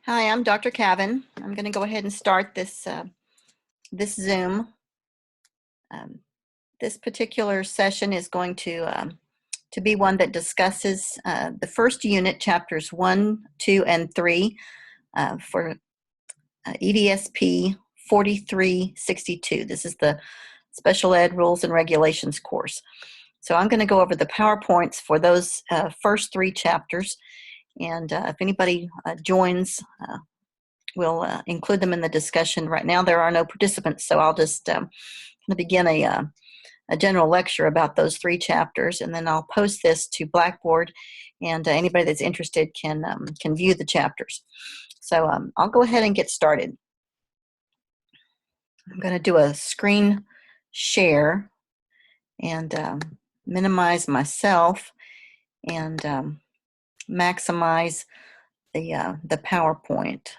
Hi, I'm Dr. Cavan. I'm going to go ahead and start this Zoom. This particular session is going to be one that discusses the first unit, chapters 1, 2, and 3 for EDSP 4362. This is the Special Ed Rules and Regulations course. So I'm going to go over the PowerPoints for those first 3 chapters, and if anybody joins, we'll include them in the discussion. Right now there are no participants, so I'll just begin a general lecture about those 3 chapters, and then I'll post this to Blackboard, and anybody that's interested can view the chapters. So I'll go ahead and get started. I'm going to do a screen share and minimize myself and maximize the PowerPoint.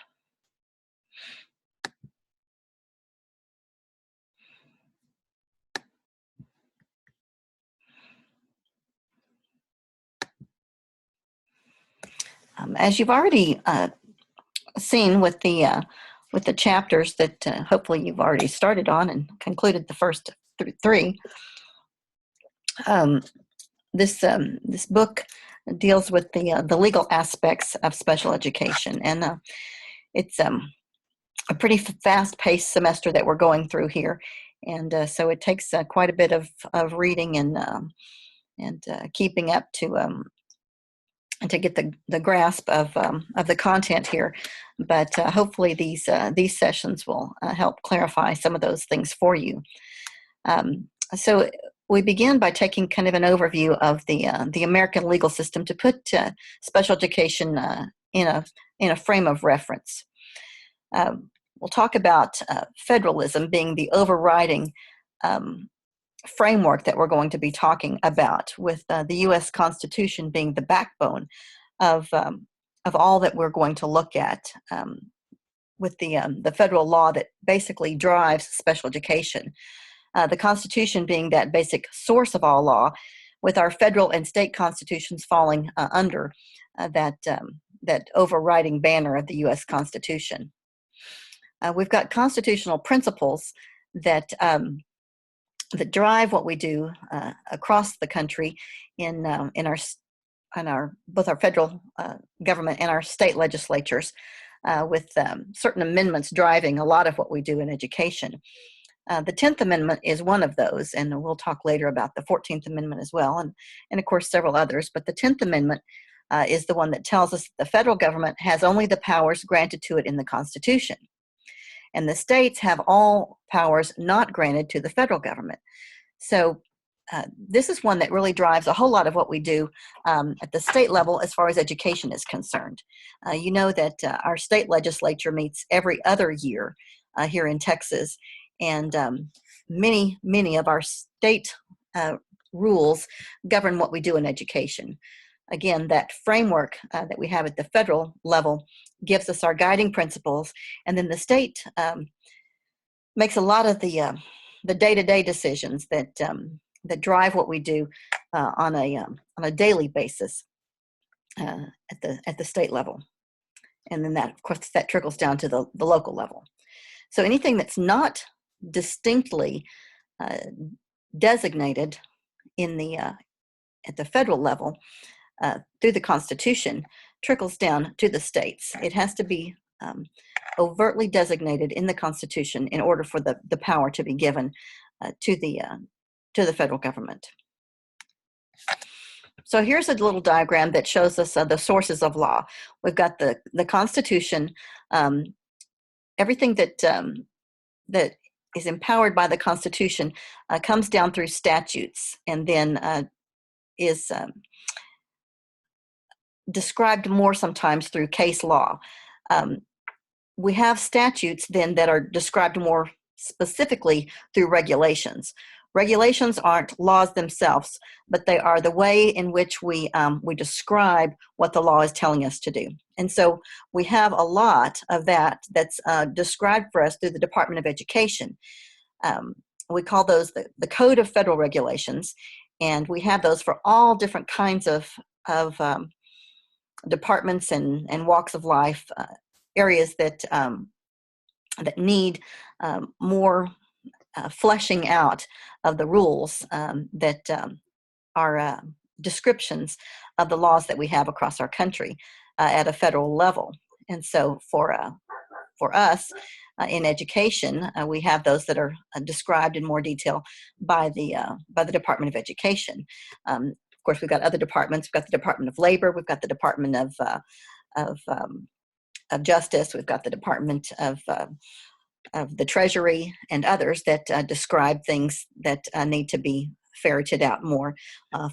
As you've already seen with the chapters that hopefully you've already started on and concluded the first 3, this book deals with the legal aspects of special education, and it's a pretty fast-paced semester that we're going through here, and so it takes quite a bit of reading and keeping up to get the grasp of the content here. But hopefully these sessions will help clarify some of those things for you. So we begin by taking kind of an overview of the American legal system to put special education in a frame of reference. We'll talk about federalism being the overriding framework that we're going to be talking about, with the U.S. Constitution being the backbone of all that we're going to look at, with the federal law that basically drives special education. The Constitution being that basic source of all law, with our federal and state constitutions falling under that overriding banner of the U.S. Constitution. We've got constitutional principles that drive what we do across the country in both our federal government and our state legislatures, with certain amendments driving a lot of what we do in education. The 10th Amendment is one of those, and we'll talk later about the 14th Amendment as well, and of course several others. But the 10th Amendment is the one that tells us that the federal government has only the powers granted to it in the Constitution, and the states have all powers not granted to the federal government. So this is one that really drives a whole lot of what we do at the state level as far as education is concerned. You know that our state legislature meets every other year here in Texas, and many of our state rules govern what we do in education. Again, that framework that we have at the federal level gives us our guiding principles, and then the state makes a lot of the day-to-day decisions that drive what we do on a daily basis at the state level, and then that, of course, that trickles down to the local level. So anything that's not distinctly designated at the federal level through the Constitution trickles down to the states. It has to be overtly designated in the Constitution in order for the power to be given to the federal government. So here's a little diagram that shows us the sources of law. We've got the Constitution, everything that is empowered by the Constitution comes down through statutes, and then is described more sometimes through case law. We have statutes then that are described more specifically through regulations. Regulations aren't laws themselves, but they are the way in which we describe what the law is telling us to do. And so we have a lot of that's described for us through the Department of Education. We call those the Code of Federal Regulations, and we have those for all different kinds of departments and walks of life areas that that need more fleshing out of the rules that are descriptions of the laws that we have across our country at a federal level. And so for us in education, we have those that are described in more detail by the Department of Education. Of course, we've got other departments. We've got the Department of Labor. We've got the Department of Justice. We've got the Department of the Treasury and others that describe things that need to be ferreted out more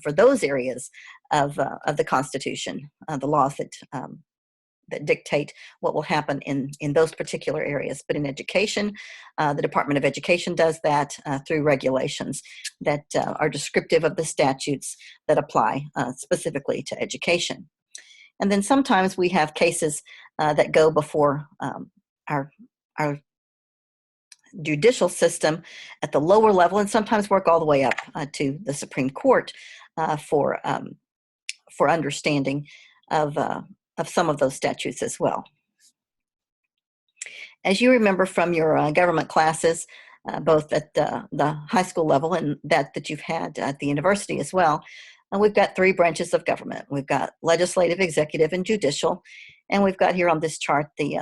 for those areas of the Constitution, the laws that dictate what will happen in those particular areas. But in education, the Department of Education does that through regulations that are descriptive of the statutes that apply specifically to education. And then sometimes we have cases that go before our judicial system at the lower level, and sometimes work all the way up to the Supreme Court for understanding of some of those statutes as well. As you remember from your government classes, both at the high school level and that you've had at the university as well, we've got three branches of government. We've got legislative, executive, and judicial, and we've got here on this chart the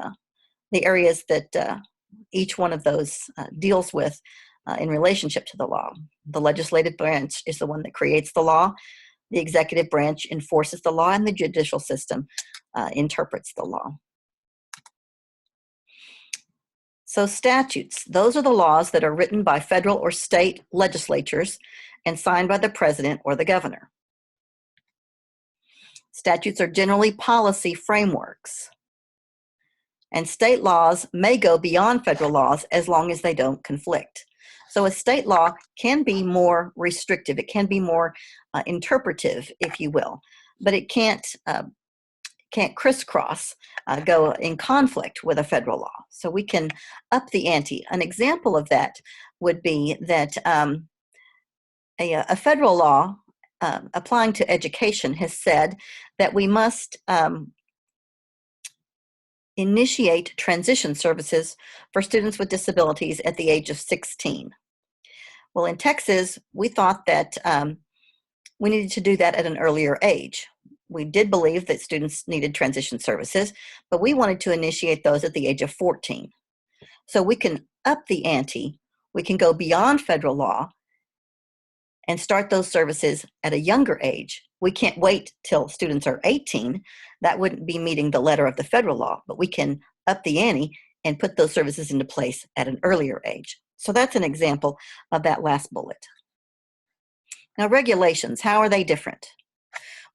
areas that each one of those deals with in relationship to the law. The legislative branch is the one that creates the law. The executive branch enforces the law, and the judicial system interprets the law. So statutes, those are the laws that are written by federal or state legislatures and signed by the president or the governor. Statutes are generally policy frameworks. And state laws may go beyond federal laws as long as they don't conflict. So a state law can be more restrictive. It can be more interpretive, if you will, but it can't crisscross, go in conflict with a federal law. So we can up the ante. An example of that would be that a federal law applying to education has said that we must initiate transition services for students with disabilities at the age of 16. Well, in Texas, we thought that we needed to do that at an earlier age. We did believe that students needed transition services, but we wanted to initiate those at the age of 14. So we can up the ante, we can go beyond federal law and start those services at a younger age. We can't wait till students are 18. That wouldn't be meeting the letter of the federal law, but we can up the ante and put those services into place at an earlier age. So that's an example of that last bullet. Now, regulations, how are they different?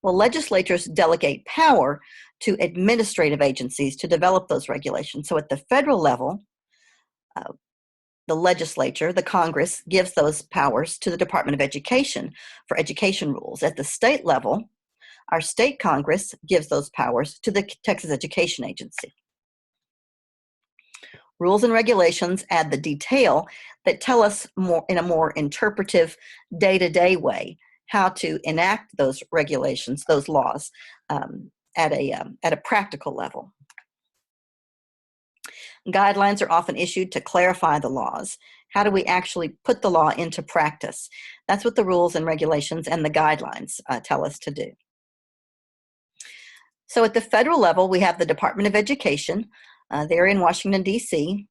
Well, legislatures delegate power to administrative agencies to develop those regulations. So at the federal level, the legislature, the Congress, gives those powers to the Department of Education for education rules. At the state level, our state Congress gives those powers to the Texas Education Agency. Rules and regulations add the detail that tell us more in a more interpretive, day-to-day way how to enact those regulations, those laws, at a practical level. Guidelines are often issued to clarify the laws. How do we actually put the law into practice? That's what the rules and regulations and the guidelines tell us to do. So at the federal level, we have the Department of Education. They're in Washington, D.C.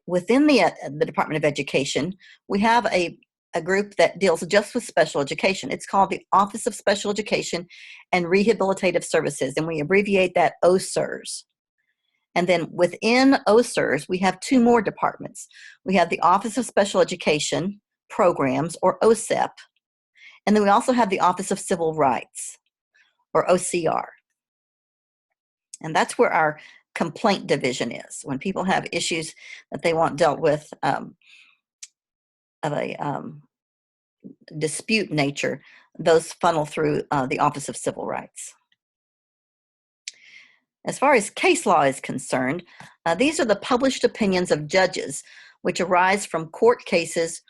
Within the Department of Education, we have a group that deals just with special education. It's called the Office of Special Education and Rehabilitative Services, and we abbreviate that OSERS. And then within OSERS, we have two more departments. We have the Office of Special Education Programs, or OSEP, and then we also have the Office of Civil Rights, or OCR. And that's where our complaint division is. When people have issues that they want dealt with of a dispute nature, those funnel through the Office of Civil Rights. As far as case law is concerned, these are the published opinions of judges which arise from court cases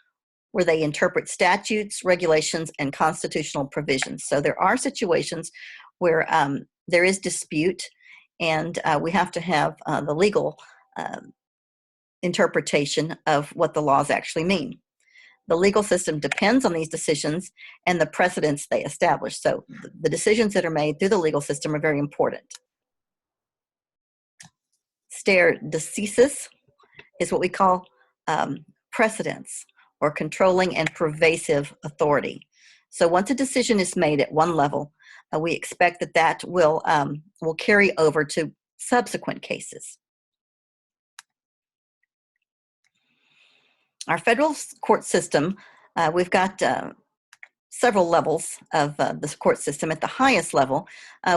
where they interpret statutes, regulations, and constitutional provisions. So there are situations where there is dispute and we have to have the legal interpretation of what the laws actually mean. The legal system depends on these decisions and the precedents they establish. So the decisions that are made through the legal system are very important. Stare decisis is what we call precedence or controlling and pervasive authority. So once a decision is made at one level, we expect that that will carry over to subsequent cases. Our federal court system, we've got several levels of this court system. At the highest level,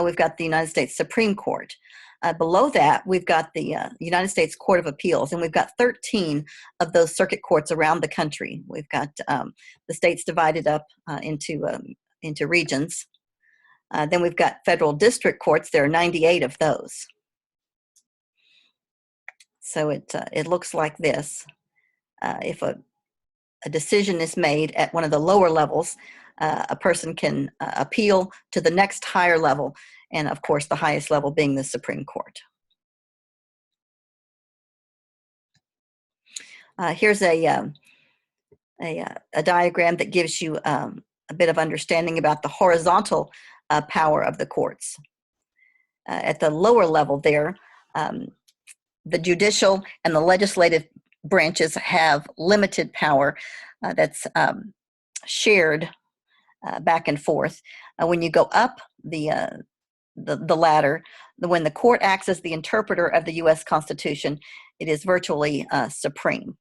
we've got the United States Supreme Court. Below that, we've got the United States Court of Appeals, and we've got 13 of those circuit courts around the country. We've got the states divided up into regions. Then we've got federal district courts. There are 98 of those. So it looks like this. If a decision is made at one of the lower levels, a person can appeal to the next higher level, and of course the highest level being the Supreme Court. Here's a diagram that gives you a bit of understanding about the horizontal power of the courts. At the lower level there, the judicial and the legislative branches have limited power that's shared back and forth. When you go up the ladder, when the court acts as the interpreter of the U.S. Constitution, it is virtually supreme.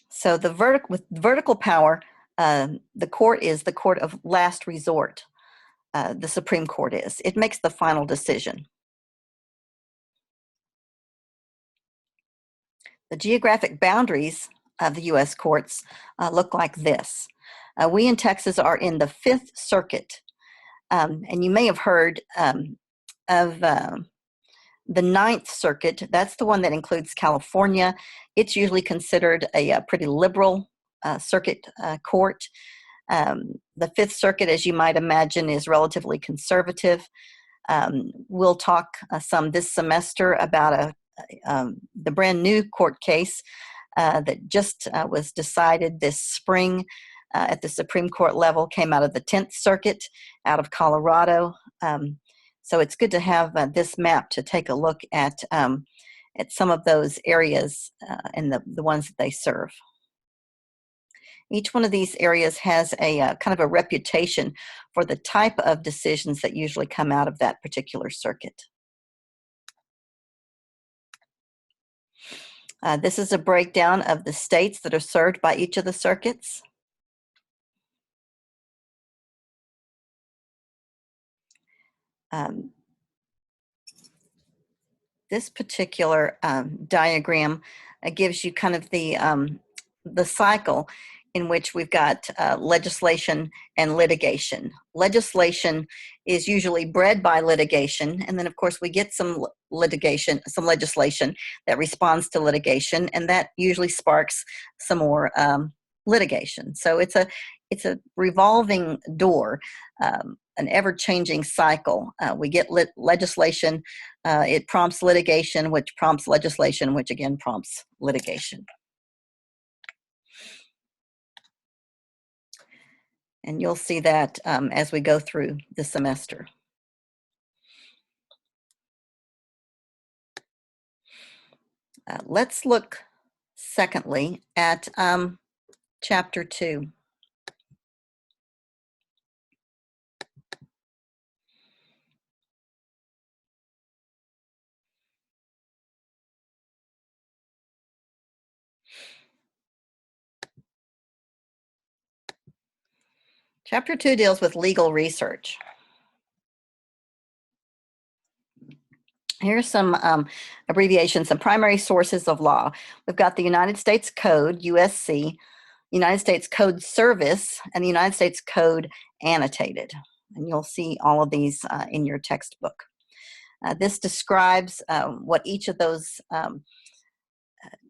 So with vertical power, the court is the court of last resort. The Supreme Court is. It makes the final decision. The geographic boundaries of the U.S. courts look like this. We in Texas are in the Fifth Circuit, and you may have heard of the Ninth Circuit. That's the one that includes California. It's usually considered a pretty liberal circuit court. The Fifth Circuit, as you might imagine, is relatively conservative. We'll talk some this semester about the brand new court case that just was decided this spring at the Supreme Court level, came out of the 10th Circuit out of Colorado. So it's good to have this map to take a look at some of those areas and the ones that they serve. Each one of these areas has a kind of a reputation for the type of decisions that usually come out of that particular circuit. This is a breakdown of the states that are served by each of the circuits. This particular diagram gives you kind of the cycle in which we've got legislation and litigation. Legislation is usually bred by litigation, and then of course we get some legislation that responds to litigation, and that usually sparks some more litigation. So it's a revolving door, an ever-changing cycle. We get legislation, it prompts litigation, which prompts legislation, which again prompts litigation. And you'll see that as we go through the semester. Let's look, secondly, at Chapter 2. Chapter 2 deals with legal research. Here's some abbreviations, some primary sources of law. We've got the United States Code, USC, United States Code Service, and the United States Code Annotated. And you'll see all of these in your textbook. This describes what each of those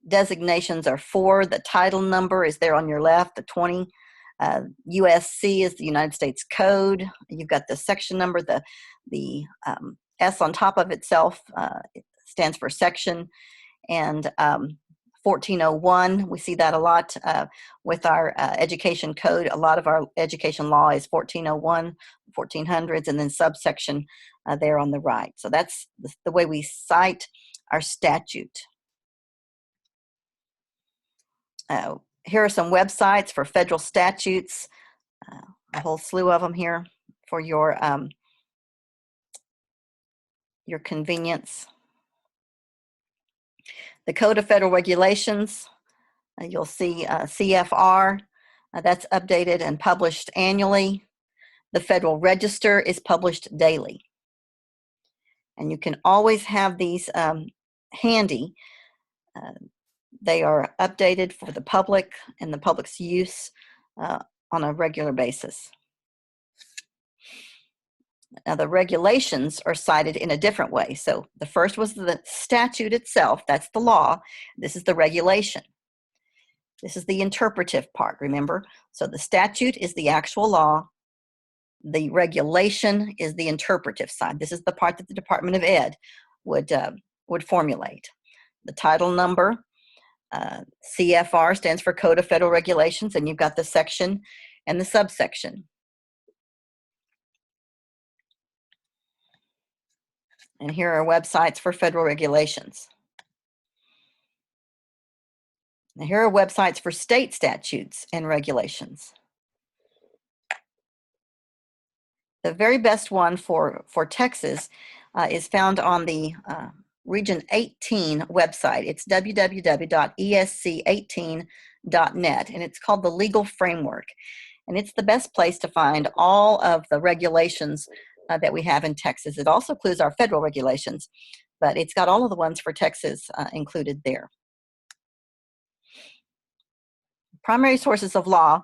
designations are for. The title number is there on your left, the 20 USC is the United States Code. You've got the section number, the S on top of itself it stands for section, and 1401, we see that a lot with our education code. A lot of our education law is 1401, 1400s, and then subsection there on the right. So that's the way we cite our statute. Here are some websites for federal statutes, a whole slew of them here for your convenience. The Code of Federal Regulations, you'll see CFR, that's updated and published annually. The Federal Register is published daily. And you can always have these handy. They are updated for the public and the public's use on a regular basis. Now, the regulations are cited in a different way. So the first was the statute itself. That's the law. This is the regulation. This is the interpretive part, remember? So the statute is the actual law. The regulation is the interpretive side. This is the part that the Department of Ed would formulate. The title number, CFR, stands for Code of Federal Regulations, and you've got the section and the subsection. And here are websites for federal regulations. Now here are websites for state statutes and regulations. The very best one for Texas is found on the Region 18 website. It's www.esc18.net, and it's called the Legal Framework. And it's the best place to find all of the regulations that we have in Texas. It also includes our federal regulations, but it's got all of the ones for Texas included there. Primary sources of law.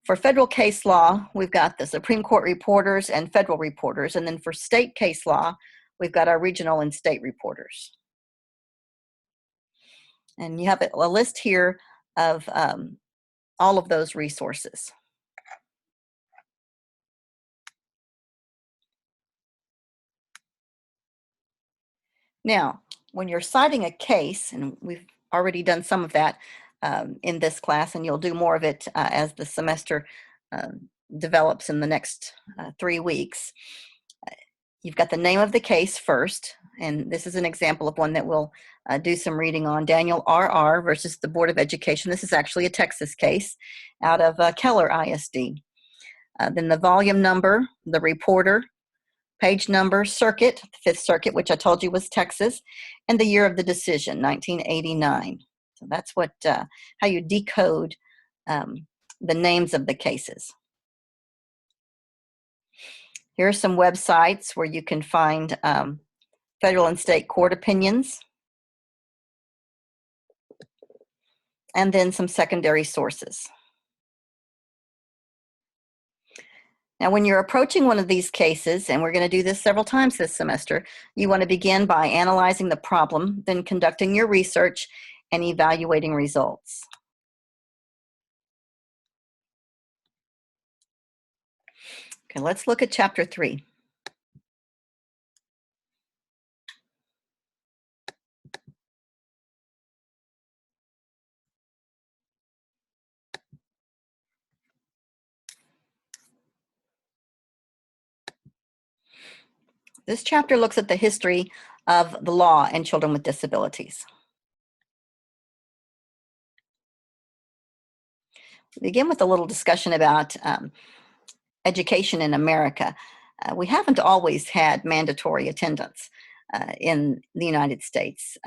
For federal case law, we've got the Supreme Court reporters and federal reporters. And then for state case law, we've got our regional and state reporters. And you have a list here of all of those resources. Now, when you're citing a case, and we've already done some of that in this class, and you'll do more of it as the semester develops in the next 3 weeks. You've got the name of the case first, and this is an example of one that we'll do some reading on. Daniel R.R. versus the Board of Education. This is actually a Texas case out of Keller ISD. Then the volume number, the reporter, page number, circuit, Fifth Circuit, which I told you was Texas, and the year of the decision, 1989. So that's what how you decode the names of the cases. Here are some websites where you can find federal and state court opinions, and then some secondary sources. Now, when you're approaching one of these cases, and we're going to do this several times this semester, you want to begin by analyzing the problem, then conducting your research and evaluating results. Okay, let's look at Chapter 3. This chapter looks at the history of the law and children with disabilities. We begin with a little discussion about education in America. We haven't always had mandatory attendance in the United States.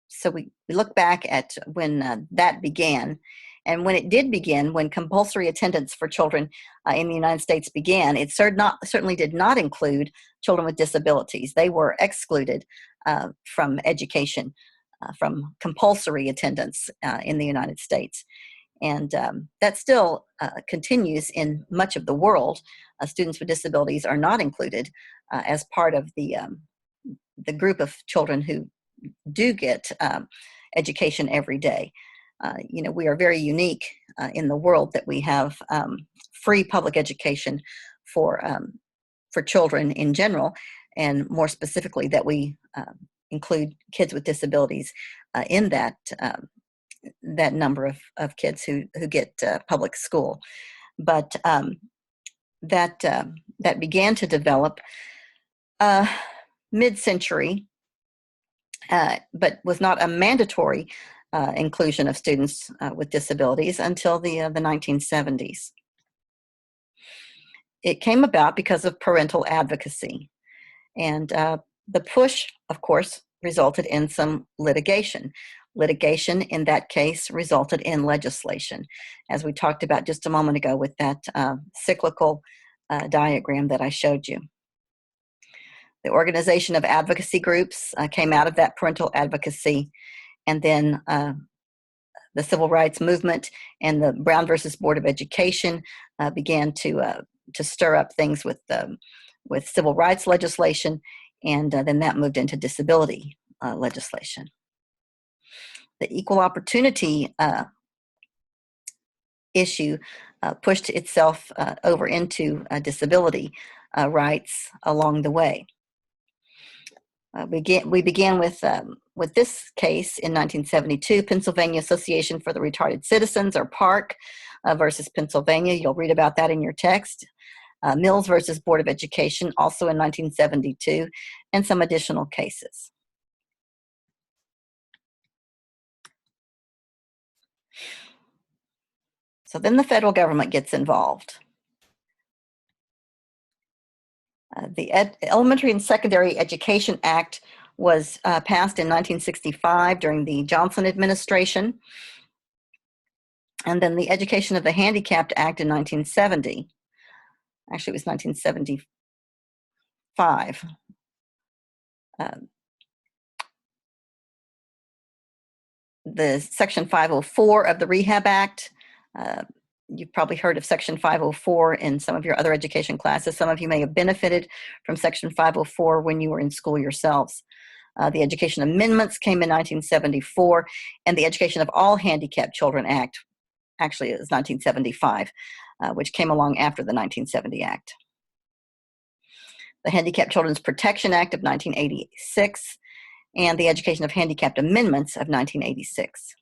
So we look back at when that began. And when it did begin, when compulsory attendance for children in the United States began, it certainly did not include children with disabilities. They were excluded from education, from compulsory attendance in the United States. And that still continues in much of the world. Students with disabilities are not included as part of the group of children who do get education every day. we are very unique in the world that we have free public education for children in general, and more specifically that we include kids with disabilities in that number of kids who get public school. But that began to develop mid-century, but was not a mandatory inclusion of students with disabilities until the 1970s. It came about because of parental advocacy, and the push, of course, resulted in some litigation. Litigation in that case resulted in legislation, as we talked about just a moment ago with that cyclical diagram that I showed you. The organization of advocacy groups came out of that parental advocacy, and then the civil rights movement and the Brown versus Board of Education began to stir up things with civil rights legislation, and then that moved into disability legislation. The equal opportunity issue pushed itself over into disability rights along the way. We began with this case in 1972, Pennsylvania Association for the Retarded Citizens, or PARC, versus Pennsylvania. You'll read about that in your text. Mills versus Board of Education, also in 1972, and some additional cases. So then the federal government gets involved. The Elementary and Secondary Education Act was passed in 1965 during the Johnson administration, and then the Education of the Handicapped Act in 1970. Actually, it was 1975. The Section 504 of the Rehab Act. You've probably heard of Section 504 in some of your other education classes. Some of you may have benefited from Section 504 when you were in school yourselves. The Education Amendments came in 1974, and the Education of All Handicapped Children Act, actually it was 1975, which came along after the 1970 Act. The Handicapped Children's Protection Act of 1986, and the Education of Handicapped Amendments of 1986.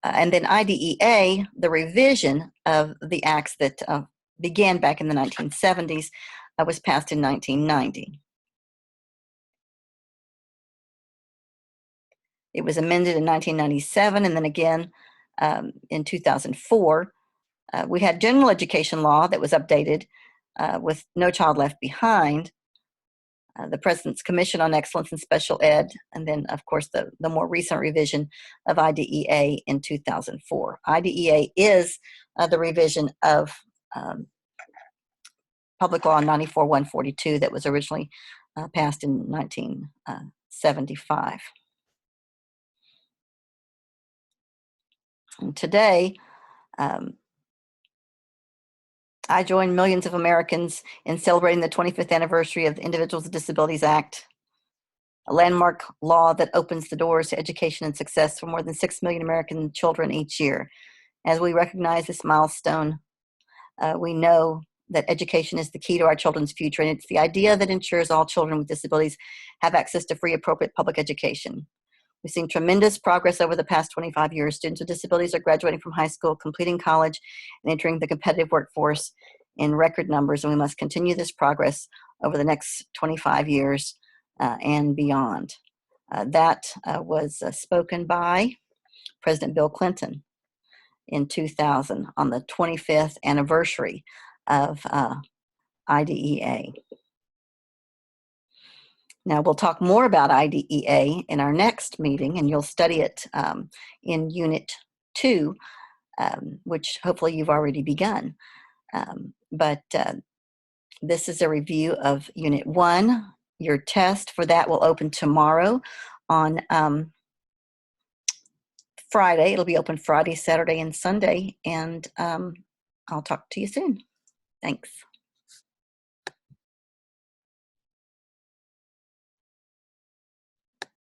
And then IDEA, the revision of the acts that began back in the 1970s, was passed in 1990. It was amended in 1997, and then again in 2004. We had general education law that was updated with No Child Left Behind, the President's Commission on Excellence in Special Ed, and then, of course, the more recent revision of IDEA in 2004. IDEA is the revision of Public Law 94-142 that was originally passed in 1975. And today, I join millions of Americans in celebrating the 25th anniversary of the Individuals with Disabilities Act, a landmark law that opens the doors to education and success for more than 6 million American children each year. As we recognize this milestone, we know that education is the key to our children's future, and it's the idea that ensures all children with disabilities have access to free, appropriate public education. We've seen tremendous progress over the past 25 years. Students with disabilities are graduating from high school, completing college, and entering the competitive workforce in record numbers, and we must continue this progress over the next 25 years and beyond. That was spoken by President Bill Clinton in 2000 on the 25th anniversary of IDEA. Now, we'll talk more about IDEA in our next meeting, and you'll study it in Unit 2, which hopefully you've already begun. But this is a review of Unit 1. Your test for that will open tomorrow on Friday. It'll be open Friday, Saturday, and Sunday, and I'll talk to you soon. Thanks.